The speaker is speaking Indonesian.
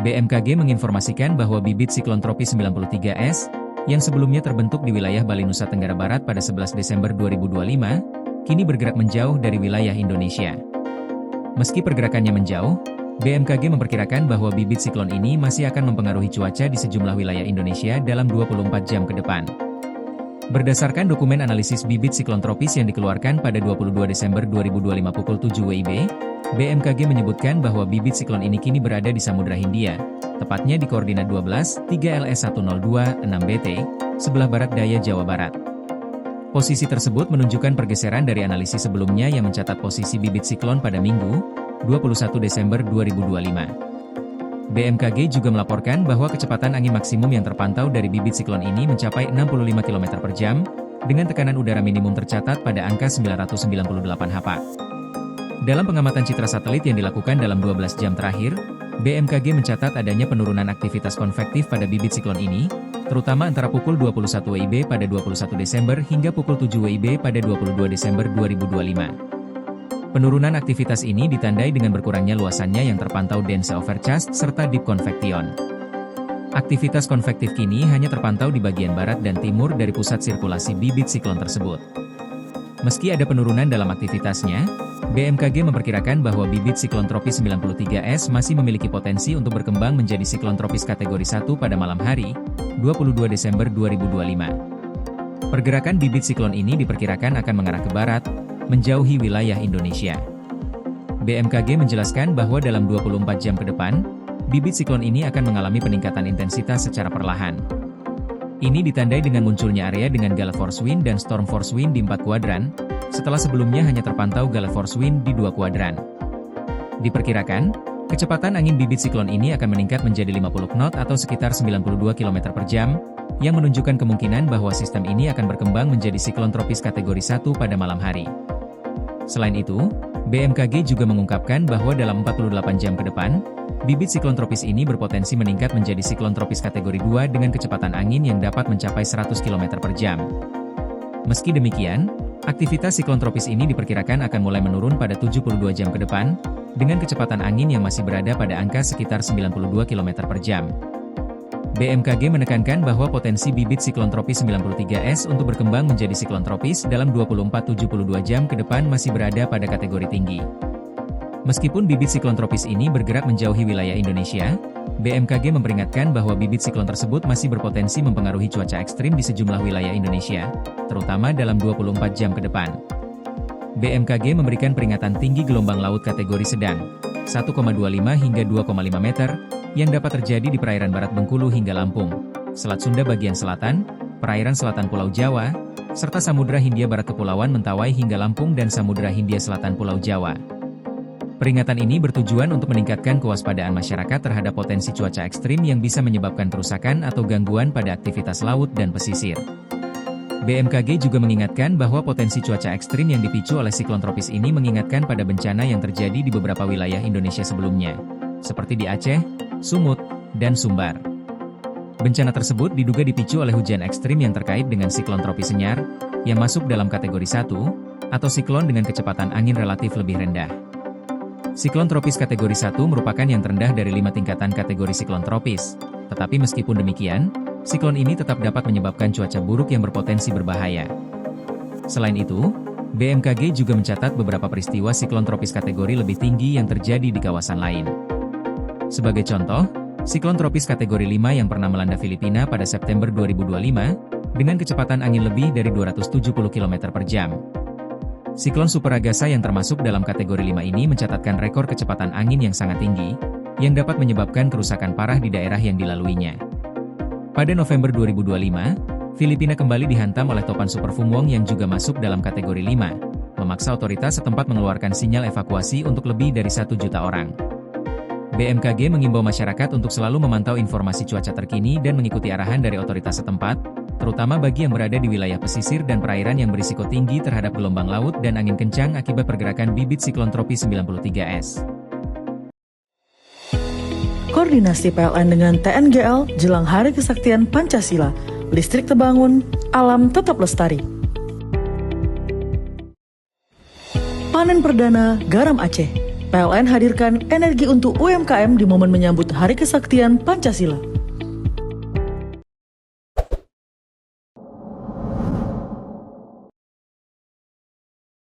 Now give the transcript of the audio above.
BMKG menginformasikan bahwa bibit siklon tropis 93S, yang sebelumnya terbentuk di wilayah Bali Nusa Tenggara Barat pada 11 Desember 2025, kini bergerak menjauh dari wilayah Indonesia. Meski pergerakannya menjauh, BMKG memperkirakan bahwa bibit siklon ini masih akan mempengaruhi cuaca di sejumlah wilayah Indonesia dalam 24 jam ke depan. Berdasarkan dokumen analisis bibit siklon tropis yang dikeluarkan pada 22 Desember 2025 pukul 7 WIB, BMKG menyebutkan bahwa bibit siklon ini kini berada di Samudra Hindia, tepatnya di koordinat 12, 3LS102, 6BT, sebelah barat daya Jawa Barat. Posisi tersebut menunjukkan pergeseran dari analisis sebelumnya yang mencatat posisi bibit siklon pada Minggu, 21 Desember 2025. BMKG juga melaporkan bahwa kecepatan angin maksimum yang terpantau dari bibit siklon ini mencapai 65 km per jam, dengan tekanan udara minimum tercatat pada angka 998 HPA. Dalam pengamatan citra satelit yang dilakukan dalam 12 jam terakhir, BMKG mencatat adanya penurunan aktivitas konvektif pada bibit siklon ini, terutama antara pukul 21 WIB pada 21 Desember hingga pukul 7 WIB pada 22 Desember 2025. Penurunan aktivitas ini ditandai dengan berkurangnya luasannya yang terpantau dense overcast serta deep convection. Aktivitas konvektif kini hanya terpantau di bagian barat dan timur dari pusat sirkulasi bibit siklon tersebut. Meski ada penurunan dalam aktivitasnya, BMKG memperkirakan bahwa bibit siklon tropis 93S masih memiliki potensi untuk berkembang menjadi siklon tropis kategori 1 pada malam hari, 22 Desember 2025. Pergerakan bibit siklon ini diperkirakan akan mengarah ke barat, menjauhi wilayah Indonesia. BMKG menjelaskan bahwa dalam 24 jam ke depan, bibit siklon ini akan mengalami peningkatan intensitas secara perlahan. Ini ditandai dengan munculnya area dengan gale force wind dan storm force wind di 4 kuadran, setelah sebelumnya hanya terpantau gale force wind di 2 kuadran. Diperkirakan, kecepatan angin bibit siklon ini akan meningkat menjadi 50 knot atau sekitar 92 km per jam, yang menunjukkan kemungkinan bahwa sistem ini akan berkembang menjadi siklon tropis kategori 1 pada malam hari. Selain itu, BMKG juga mengungkapkan bahwa dalam 48 jam ke depan, bibit siklon tropis ini berpotensi meningkat menjadi siklon tropis kategori 2 dengan kecepatan angin yang dapat mencapai 100 km per jam. Meski demikian, aktivitas siklon tropis ini diperkirakan akan mulai menurun pada 72 jam ke depan, dengan kecepatan angin yang masih berada pada angka sekitar 92 km per jam. BMKG menekankan bahwa potensi bibit siklon tropis 93S untuk berkembang menjadi siklon tropis dalam 24-72 jam ke depan masih berada pada kategori tinggi. Meskipun bibit siklon tropis ini bergerak menjauhi wilayah Indonesia, BMKG memperingatkan bahwa bibit siklon tersebut masih berpotensi mempengaruhi cuaca ekstrim di sejumlah wilayah Indonesia, terutama dalam 24 jam ke depan. BMKG memberikan peringatan tinggi gelombang laut kategori sedang, 1,25 hingga 2,5 meter, yang dapat terjadi di perairan barat Bengkulu hingga Lampung, Selat Sunda bagian selatan, perairan selatan Pulau Jawa, serta Samudra Hindia Barat Kepulauan Mentawai hingga Lampung dan Samudra Hindia Selatan Pulau Jawa. Peringatan ini bertujuan untuk meningkatkan kewaspadaan masyarakat terhadap potensi cuaca ekstrim yang bisa menyebabkan kerusakan atau gangguan pada aktivitas laut dan pesisir. BMKG juga mengingatkan bahwa potensi cuaca ekstrim yang dipicu oleh siklon tropis ini mengingatkan pada bencana yang terjadi di beberapa wilayah Indonesia sebelumnya, seperti di Aceh, Sumut, dan Sumbar. Bencana tersebut diduga dipicu oleh hujan ekstrim yang terkait dengan siklon tropis Senyar, yang masuk dalam kategori 1, atau siklon dengan kecepatan angin relatif lebih rendah. Siklon tropis kategori 1 merupakan yang terendah dari 5 tingkatan kategori siklon tropis, tetapi meskipun demikian, siklon ini tetap dapat menyebabkan cuaca buruk yang berpotensi berbahaya. Selain itu, BMKG juga mencatat beberapa peristiwa siklon tropis kategori lebih tinggi yang terjadi di kawasan lain. Sebagai contoh, siklon tropis kategori 5 yang pernah melanda Filipina pada September 2025, dengan kecepatan angin lebih dari 270 km per jam. Siklon Super Agasa yang termasuk dalam kategori 5 ini mencatatkan rekor kecepatan angin yang sangat tinggi, yang dapat menyebabkan kerusakan parah di daerah yang dilaluinya. Pada November 2025, Filipina kembali dihantam oleh topan Super Fumwong yang juga masuk dalam kategori 5, memaksa otoritas setempat mengeluarkan sinyal evakuasi untuk lebih dari 1 juta orang. BMKG mengimbau masyarakat untuk selalu memantau informasi cuaca terkini dan mengikuti arahan dari otoritas setempat, terutama bagi yang berada di wilayah pesisir dan perairan yang berisiko tinggi terhadap gelombang laut dan angin kencang akibat pergerakan bibit siklon tropis 93S. Koordinasi PLN dengan TNGL jelang Hari Kesaktian Pancasila, listrik terbangun, alam tetap lestari. Panen perdana garam Aceh. PLN hadirkan energi untuk UMKM di momen menyambut Hari Kesaktian Pancasila.